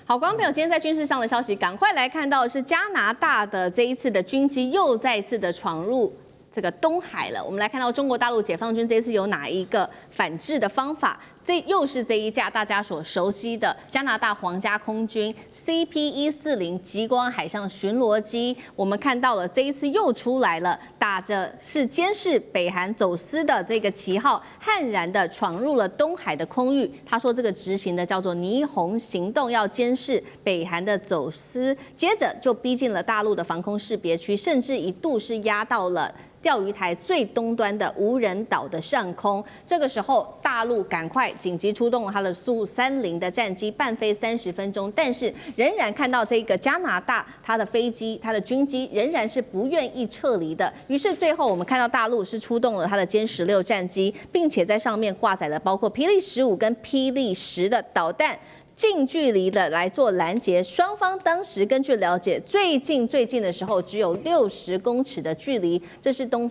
好，观众朋友，今天在军事上的消息，赶快来看到的是加拿大的这一次的军机又再次的闯入这个东海了。我们来看到中国大陆解放军这一次有哪一个反制的方法？这又是这一架大家所熟悉的加拿大皇家空军 CP-140极光海上巡逻机。我们看到了这一次又出来了，打着是监视北韩走私的这个旗号，悍然的闯入了东海的空域。他说这个执行的叫做霓虹行动，要监视北韩的走私，接着就逼近了大陆的防空识别区，甚至一度是压到了钓鱼台最东端的无人岛的上空。这个时候，大陆赶快紧急出动了它的苏30的战机，伴飞30分钟，但是仍然看到这个加拿大它的飞机、它的军机仍然是不愿意撤离的。于是最后我们看到大陆是出动了它的歼16战机，并且在上面挂载了包括霹雳15跟霹雳10的导弹。近距离的来做拦截，双方当时根据了解，最近的时候只有60公尺的距离，这是中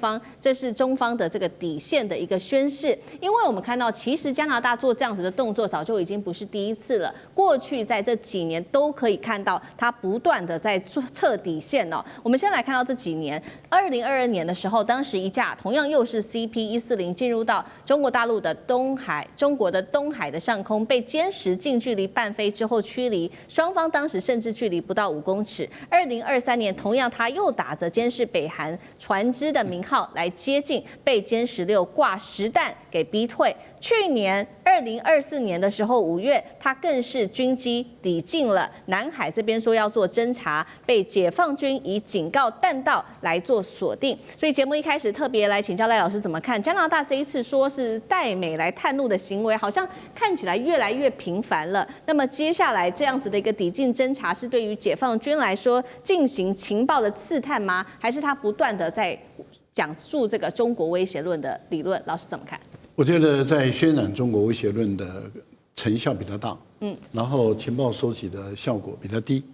方的这个底线的一个宣示。因为我们看到，其实加拿大做这样子的动作早就已经不是第一次了，过去在这几年都可以看到它不断的在测底线哦。我们先来看到这几年，2022年的时候，当时一架同样又是 CP-140进入到中国大陆的中国的东海的上空，被歼10近距离伴飞之后驱离，双方当时甚至距离不到5公尺。2023年，同样他又打着监视北韩船只的名号来接近，被歼16挂实弹给逼退。去年2024年的时候，5月，他更是军机抵近了南海这边，说要做侦查，被解放军以警告弹道来做锁定。所以节目一开始特别来请教赖老师怎么看加拿大这一次说是带美来探路的行为，好像看起来越来越频繁了。那么接下来这样子的一个抵近侦查，是对于解放军来说进行情报的刺探吗？还是他不断的在讲述这个中国威胁论的理论？老师怎么看？我觉得在渲染中国威胁论的成效比较大，然后情报收集的效果比较低，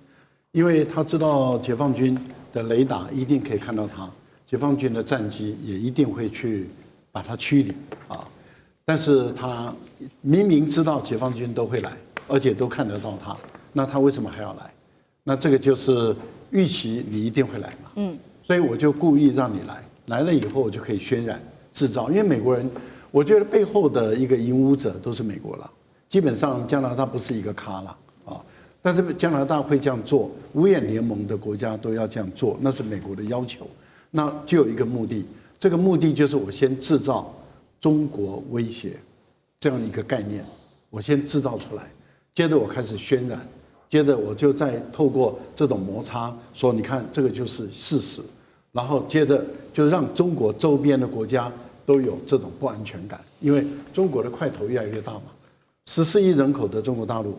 因为他知道解放军的雷达一定可以看到他，解放军的战机也一定会去把他驱离啊。但是他明明知道解放军都会来，而且都看得到他，那他为什么还要来？那这个就是预期你一定会来嘛，所以我就故意让你来，来了以后我就可以渲染制造，因为美国人。我觉得背后的一个引武者都是美国了，基本上加拿大不是一个咖了啊，但是加拿大会这样做，五眼联盟的国家都要这样做，那是美国的要求，那就有一个目的，这个目的就是我先制造中国威胁这样一个概念，我先制造出来，接着我开始渲染，接着我就再透过这种摩擦说，你看这个就是事实，然后接着就让中国周边的国家。都有这种不安全感，因为中国的块头越来越大嘛，14亿人口的中国大陆，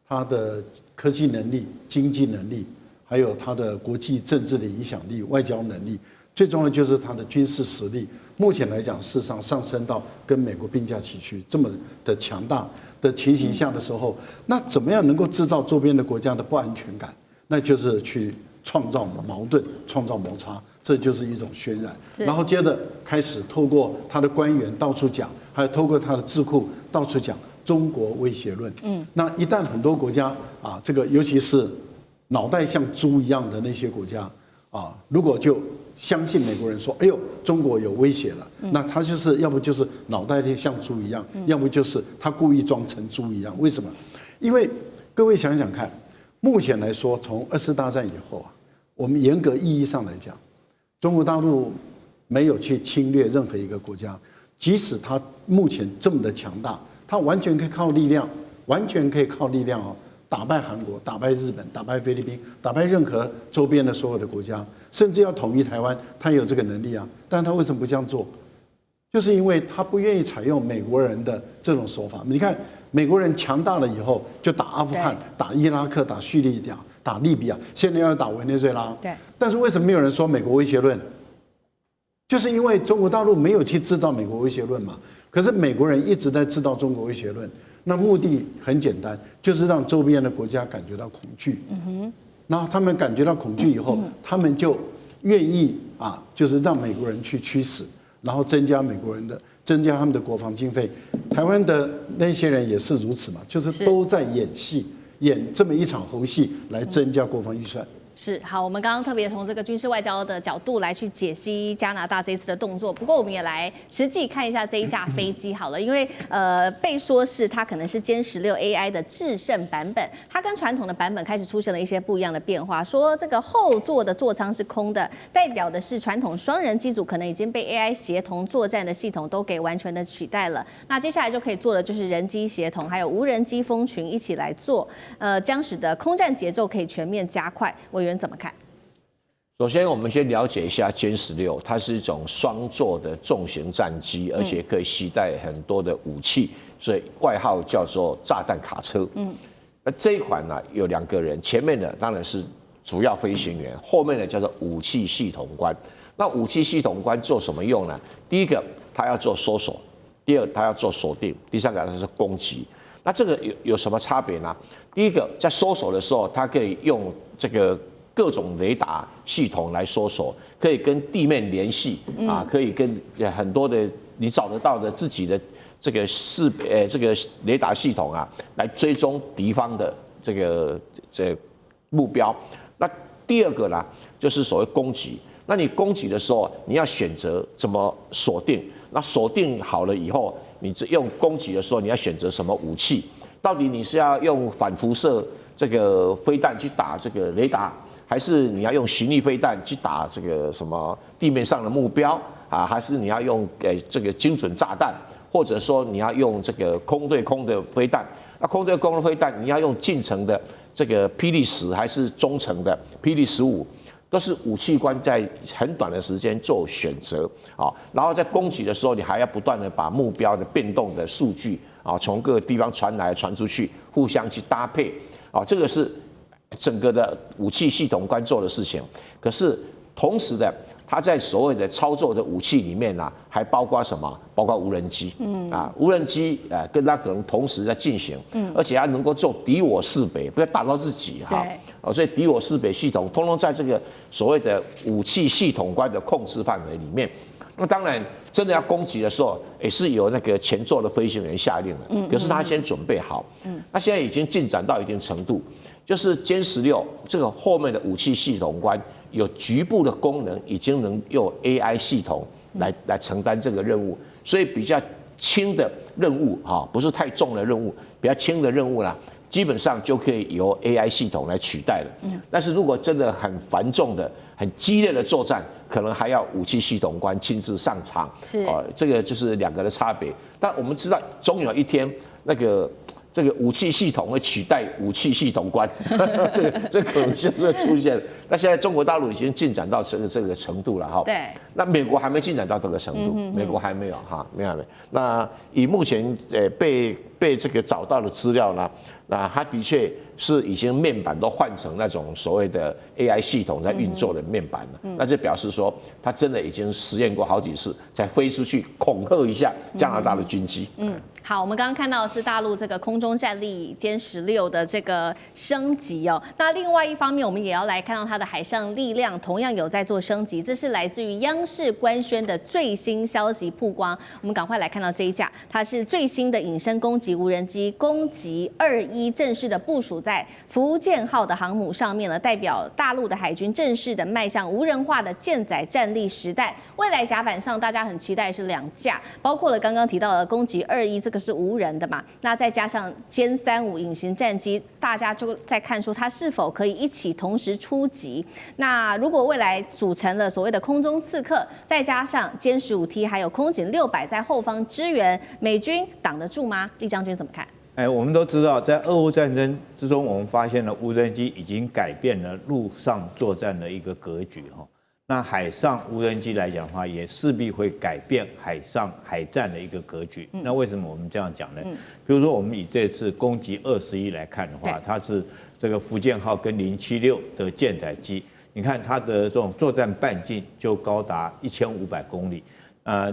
它的科技能力、经济能力，还有它的国际政治的影响力、外交能力，最重要的就是它的军事实力。目前来讲，事实上上升到跟美国并驾齐驱这么的强大的情形下的时候，那怎么样能够制造周边的国家的不安全感？那就是去创造矛盾，创造摩擦。这就是一种渲染，然后接着开始透过他的官员到处讲，还有透过他的智库到处讲中国威胁论。那一旦很多国家啊，这个尤其是脑袋像猪一样的那些国家啊，如果就相信美国人说，哎呦，中国有威胁了，那他就是要不就是脑袋像猪一样，要不就是他故意装成猪一样。为什么？因为各位想想看，目前来说，从2次大战以后啊，我们严格意义上来讲。中国大陆没有去侵略任何一个国家，即使它目前这么的强大，它完全可以靠力量，打败韩国、打败日本、打败菲律宾、打败任何周边的所有的国家，甚至要统一台湾，它有这个能力啊。但它为什么不这样做？就是因为他不愿意采用美国人的这种手法。你看，美国人强大了以后，就打阿富汗、打伊拉克、打叙利亚。打利比亚，现在要打委内瑞拉。对，但是为什么没有人说美国威胁论？就是因为中国大陆没有去制造美国威胁论嘛。可是美国人一直在制造中国威胁论，那目的很简单，就是让周边的国家感觉到恐惧。然后他们感觉到恐惧以后，他们就愿意啊，就是让美国人去驱使，然后增加他们的国防经费。台湾的那些人也是如此嘛，就是都在演戏。演这么一场猴戏来增加国防预算。是好，我们刚刚特别从这个军事外交的角度来去解析加拿大这一次的动作。不过，我们也来实际看一下这一架飞机好了，因为被说是它可能是歼16 AI 的制胜版本，它跟传统的版本开始出现了一些不一样的变化。说这个后座的座舱是空的，代表的是传统双人机组可能已经被 AI 协同作战的系统都给完全的取代了。那接下来就可以做的就是人机协同，还有无人机蜂群一起来做，将使得空战节奏可以全面加快。委员怎么看？首先，我们先了解一下歼16，它是一种双座的重型战机，而且可以携带很多的武器，所以外号叫做炸弹卡车。那这一款呢，有2个人，前面的当然是主要飞行员，后面的叫做武器系统官。那武器系统官做什么用呢？第一个，他要做搜索；第二，他要做锁定；第三个，他是攻击。那这个有什么差别呢？第一个，在搜索的时候，它可以用这个各种雷达系统来搜索，可以跟地面联系啊，可以跟很多的你找得到的自己的这个这个雷达系统啊，来追踪敌方的这个目标。那第二个呢，就是所谓攻击。那你攻击的时候，你要选择怎么锁定。那锁定好了以后，你用攻击的时候，你要选择什么武器？到底你是要用反辐射这个飞弹去打这个雷达，还是你要用巡弋飞弹去打这个什么地面上的目标啊？还是你要用这个精准炸弹，或者说你要用这个空对空的飞弹？那空对空的飞弹，你要用近程的这个霹雳10还是中程的霹雳15？都是武器官在很短的时间做选择啊，然后在攻击的时候，你还要不断的把目标的变动的数据啊，从各个地方传来传出去，互相去搭配啊，这个是整个的武器系统官做的事情。可是同时的，它在所谓的操作的武器里面呢，还包括什么？包括无人机，无人机跟它可能同时在进行，而且它能够做敌我识别，不要打到自己哈。所以敌我识别系统通通在这个所谓的武器系统官的控制范围里面。那当然，真的要攻击的时候，也是由那个前座的飞行员下令的，可是他先准备好。那现在已经进展到一定程度，就是歼16这个后面的武器系统官有局部的功能，已经能用 AI 系统来承担这个任务，所以比较轻的任务哈，不是太重的任务，比较轻的任务啦。基本上就可以由 AI 系统来取代了。但是如果真的很繁重的、很激烈的作战，可能还要武器系统官亲自上场。这个就是2个的差别。但我们知道，终有一天这个武器系统会取代武器系统官，这可能性是会出现的。那现在中国大陆已经进展到这个程度了哈。对。那美国还没进展到这个程度，美国还没有哈，没有。那以目前被这个找到的资料呢，那它的确是已经面板都换成那种所谓的 AI 系统在运作的面板了。那就表示说，它真的已经实验过好几次，才飞出去恐吓一下加拿大的军机。好，我们刚刚看到的是大陆这个空中战力歼16的这个升级哦。那另外一方面，我们也要来看到它的海上力量同样有在做升级，这是来自于央视官宣的最新消息曝光。我们赶快来看到这一架，它是最新的隐身攻击无人机攻击21正式的部署在福建号的航母上面了，代表大陆的海军正式的迈向无人化的舰载战力时代。未来甲板上大家很期待的是2架，包括了刚刚提到的攻击21这个是无人的嘛，那再加上歼35隐形战机，大家就在看说它是否可以一起同时出击。那如果未来组成了所谓的空中刺客，再加上歼15T 还有空警600在后方支援，美军挡得住吗？厉将军怎么看？我们都知道，在俄乌战争之中，我们发现了无人机已经改变了陆上作战的一个格局哈。那海上无人机来讲的话，也势必会改变海上海战的一个格局。那为什么我们这样讲呢？比如说，我们以这次攻击21来看的话，它是这个福建号跟076的舰载机，你看它的这种作战半径就高达1500公里。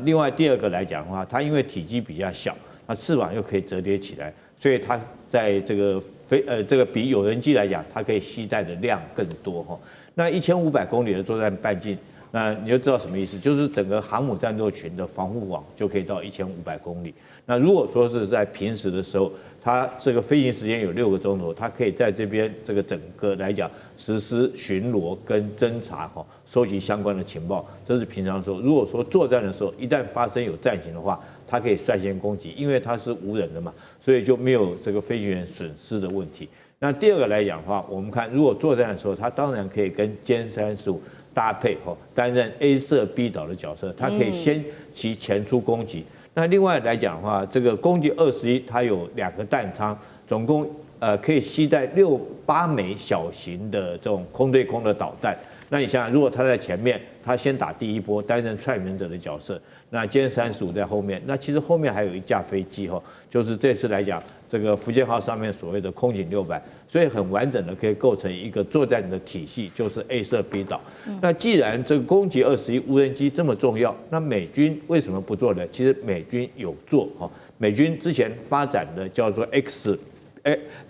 另外第二个来讲的话，它因为体积比较小，那翅膀又可以折叠起来，所以它在这个这个比有人机来讲，它可以携带的量更多哈。那1500公里的作战半径，那你就知道什么意思，就是整个航母战斗群的防护网就可以到1500公里。那如果说是在平时的时候，它这个飞行时间有6个钟头，它可以在这边这个整个来讲实施巡逻跟侦查收集相关的情报，这是平常时候。如果说作战的时候，一旦发生有战情的话，它可以率先攻击，因为它是无人的嘛，所以就没有这个飞行员损失的问题。那第二个来讲的话，我们看如果作战的时候，它当然可以跟歼35搭配担任 A 射 B 岛的角色，它可以先期前出攻击。那另外来讲的话，这个攻击21它有2个弹仓，总共可以携带8枚小型的这种空对空的导弹。那你想想，如果他在前面，他先打第一波，担任踹门者的角色，那歼35在后面，那其实后面还有一架飞机就是这次来讲，这个福建号上面所谓的空警600，所以很完整的可以构成一个作战的体系，就是 A 射 B 岛。那既然这个攻击21无人机这么重要，那美军为什么不做呢？其实美军有做美军之前发展的叫做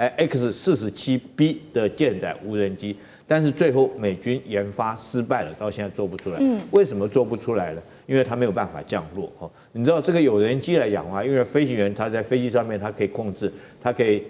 X47B 的舰载无人机。但是最后美军研发失败了，到现在做不出来。为什么做不出来了？因为它没有办法降落。你知道这个有人机来讲的话，因为飞行员他在飞机上面，他可以控制，他可以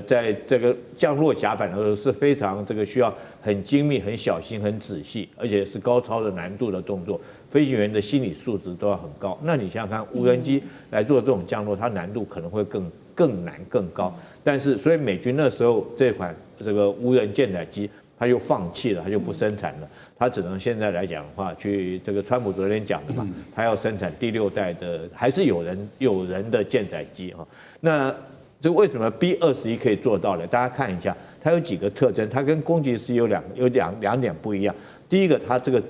在这个降落甲板的时候是非常这个需要很精密、很小心、很仔细，而且是高超的难度的动作。飞行员的心理素质都要很高。那你想想看，无人机来做这种降落，它难度可能会更难、更高。但是所以美军那时候这款这个无人舰载机，他又放弃了，他就不生产了，他只能现在来讲的话，去这个川普昨天讲的嘛，他要生产第6代的，还是有人的舰载机那这为什么 B21可以做到呢？大家看一下，它有几个特征，它跟攻击时有两点不一样。第一个，它这个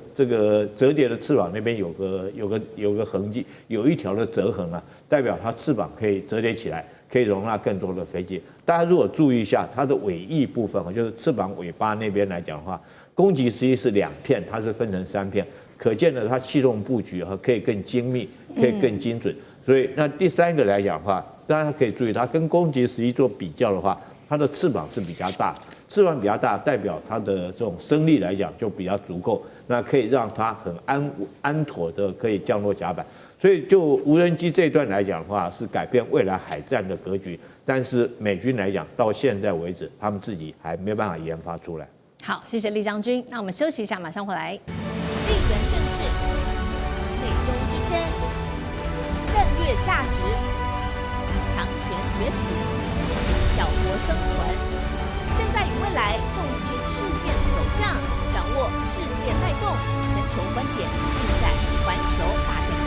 折叠的翅膀那边有个痕迹，有一条的折痕代表它翅膀可以折叠起来，可以容纳更多的飞机。大家如果注意一下它的尾翼部分就是翅膀尾巴那边来讲的话，攻击时是2片，它是分成3片，可见的它气动布局可以更精密，可以更精准。所以那第3个来讲的话，大家可以注意，它跟攻击11做比较的话，它的翅膀是比较大，翅膀比较大，代表它的这种升力来讲就比较足够，那可以让它很安妥的可以降落甲板。所以就无人机这一段来讲的话，是改变未来海战的格局。但是美军来讲，到现在为止，他们自己还没办法研发出来。好，谢谢厉将军。那我们休息一下，马上回来。地缘政治、美中之争、战略价值、强权崛起、小国生存，现在与未来洞悉事件走向，掌握世界脉动，全球观点尽在环球大战。